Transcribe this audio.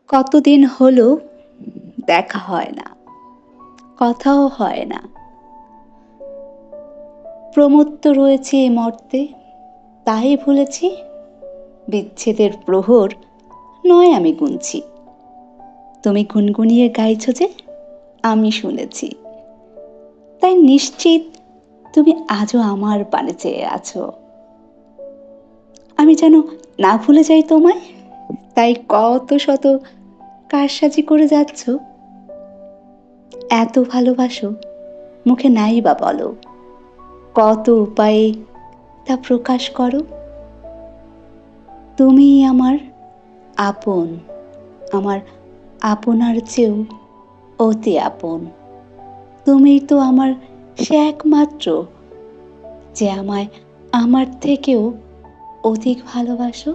কতদিন হলো দেখা হয় না, কথাও হয় না। প্রমত্ত রয়েছে এ মর্তে, তাই ভুলেছি বিচ্ছেদের প্রহর নয় আমি গুনছি। তুমি গুনগুনিয়ে গাইছ যে আমি শুনেছি, তাই নিশ্চিত তুমি আজও আমার পানে চেয়ে আছো। আমি যেন না ভুলে যাই তোমায়, তাই কত শত কারসাজি করে যাচ্ছ। এত ভালোবাসো মুখে নাই বা বলো, কত উপায়ে তা প্রকাশ করো। তুমিই আমার আপন, আমার আপনার চেয়েও অতি আপন। তুমিই তো আমার সে একমাত্র যে আমায় আমার থেকেও অধিক ভালোবাসো।